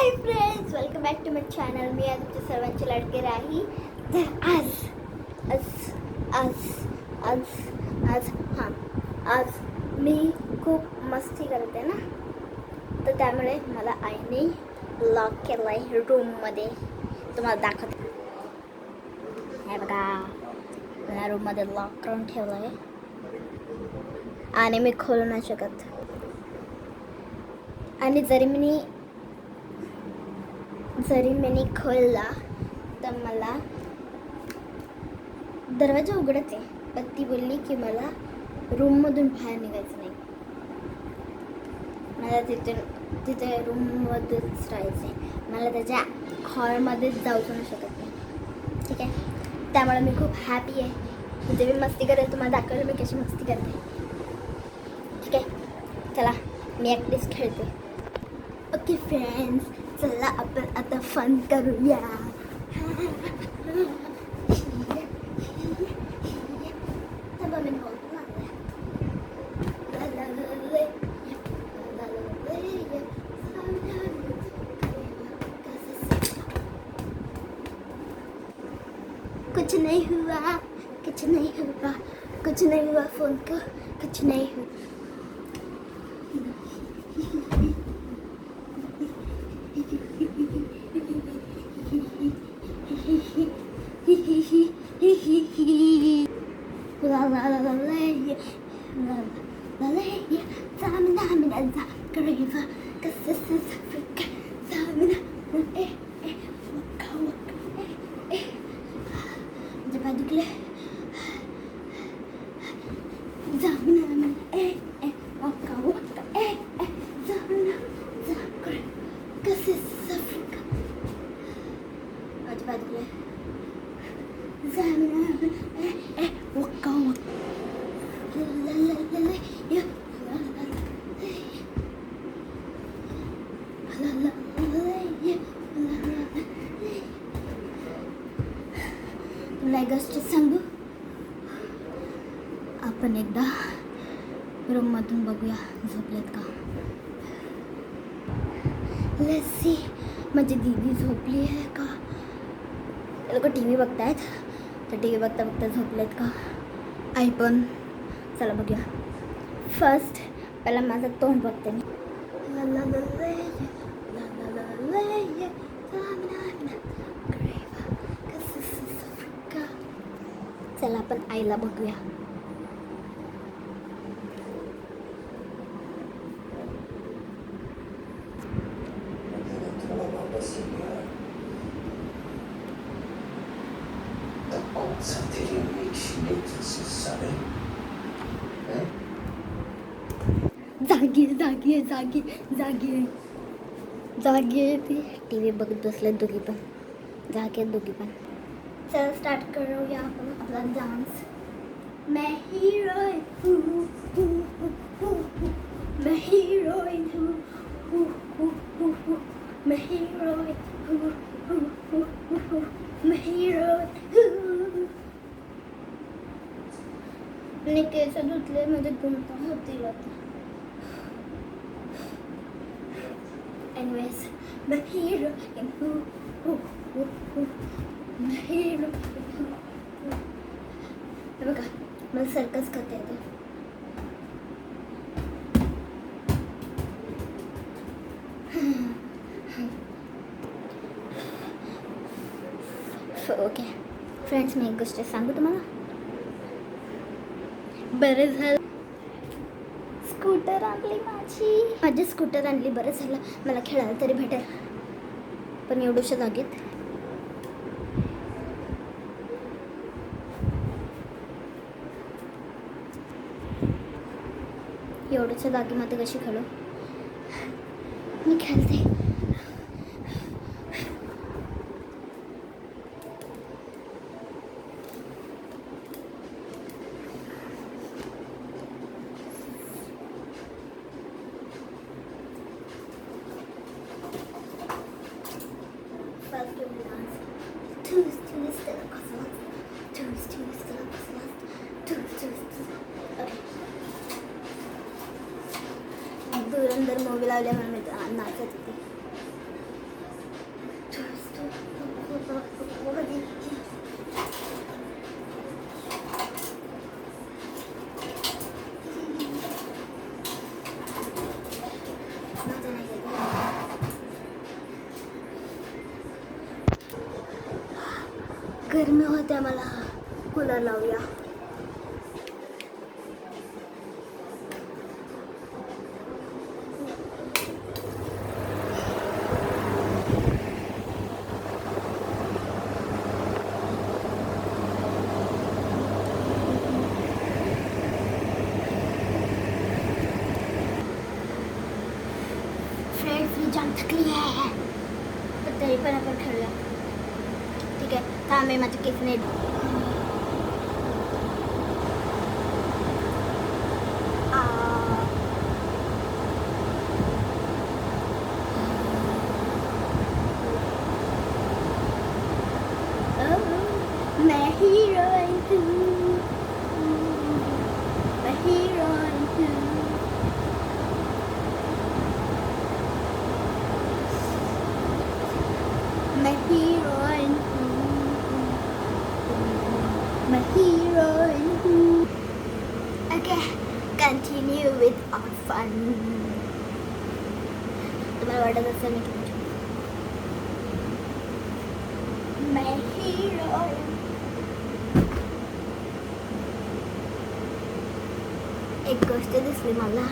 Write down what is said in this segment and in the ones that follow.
High friends, welcome back to my channel. मी आज तुमच्या सर्वांची लाडकी राही. तर आज मी खूप मस्ती करते ना, तर त्यामुळे मला आईने लॉक केलं आहे रूममध्ये. तुम्हाला दाखवते. हे बघा, मला रूममध्ये लॉक करून ठेवलं आहे आणि मी खोलू नाही शकत. आणि जरी मी खोलला तर मला दरवाजा उघडच आहे, पण ती बोलली की मला रूममधून बाहेर निघायचं नाही. मला तिथे रूममध्येच राहायचं आहे. मला त्याच्या हॉलमध्येच जाऊच नाही शकत नाही. ठीक आहे, त्यामुळे मी खूप हॅपी आहे. म्हणजे मी मस्ती करेल, तुम्हाला दाखवलं मी कशी मस्ती करते. ठीक आहे, चला मी ॲटलिस्ट खेळते. ओके फ्रेंड्स, चला आपण आता फन करूया. कुछ नहीं हुआ, कुछ नहीं हुआ, कुछ नहीं हुआ, फोन को कुछ नहीं हुआ. गोष्ट सांगू, आपण एकदा रूममधून बघूया झोपलेत का. Let's see. माझी दीदी झोपली आहे का. ते लोक टी व्ही बघतायत, तर टी व्ही बघता बघता झोपलेत का. आई पण. चला बघूया. फर्स्ट पहिला माझं तोंड बघते मी. चला आपण आईला बघूया. जागी जागी जागी जागी जागी आहे ती. टी व्ही बघत बसले दोघी पण. जागे दोघी पण. चल स्टार्ट करूया आपण आपला डान्स. मैं हीरोइन हूँ, मैं हीरोइन हूँ, मैं हीरोइन हूँ, मैं हीरोइन हूँ. आणि केस धुतले म्हणजे गुंता होतील आता. एनिवेज, मैं हीरोइन हूँ, मैं हीरोइन हूँ. बघा, मला सर्कस करता येते. ओके फ्रेंड्स, मी एक गोष्ट सांगू तुम्हाला. बरं झालं स्कूटर आणली माझी स्कूटर आणली. बरं झालं, मला खेळायला तरी भेटेल. पण एवढ्याशा जागेत एवढ्याच्या जागेमध्ये कशी खेळू. मी खेळते. धुरंधर मूवी लावल्या म्हणून मी नाचत होते. गरमी होते मला. कूलर लावूया. फ्रेंड्स मी जाम थकली आहे, पण तरी पण आपण खेळूया. ठीक आहे, थांब मी माझे केस नाही. मैं हीरोइन हूँ, मैं हीरोइन हूँ. मैं हीरोइन हूँ, मैं हीरोइन हूँ. Okay, continue with our fun. तुम्हाला वाटत असेल मी किती छान. मैं हीरोइन. एक गोष्ट दिसली मला.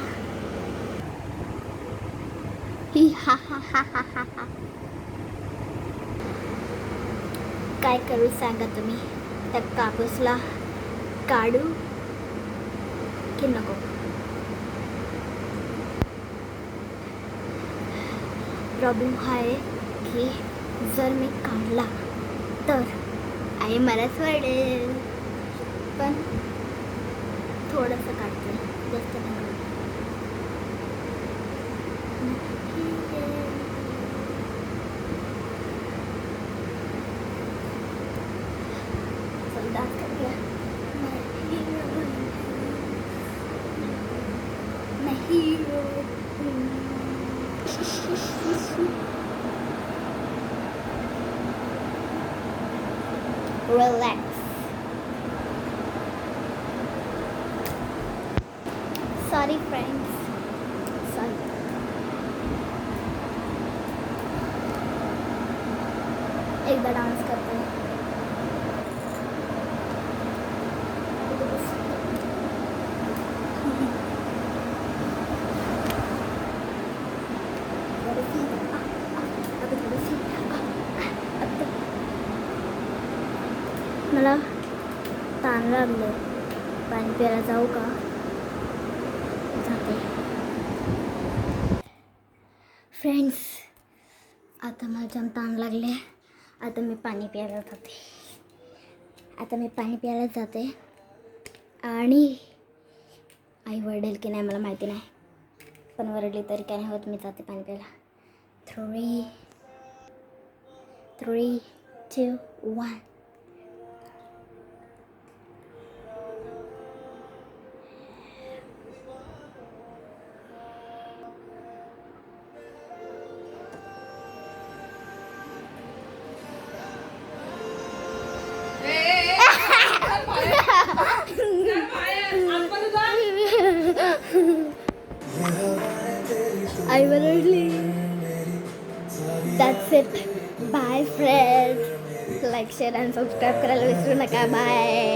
ही हा हा हा हा हा हा. काय करू सांगा तुम्ही? त्या कापूसला काढू की नको? प्रॉब्लेम हा आहे की जर मी काढला तर आई मला सोडेल. पण थोडंसं काढते, जास्त नाही काढते. चल डान्स करूया. मैं hero relax. Sorry friends, sorry. एकदा डान्स करते. मला ताण लागलं, पाणी प्यायला जाऊ का? जाते. फ्रेंड्स, आता मला जाम ताण लागले. आता मी पाणी प्यायला जाते. आणि आई वरडेल की नाही मला माहिती नाही, पण वरडली तरी काय नाही होत. मी जाते पाणी प्यायला. 3, 2, 1. आई वरडली. That's it. Bye friends. Like, share and subscribe करायला विसरू नका. Bye.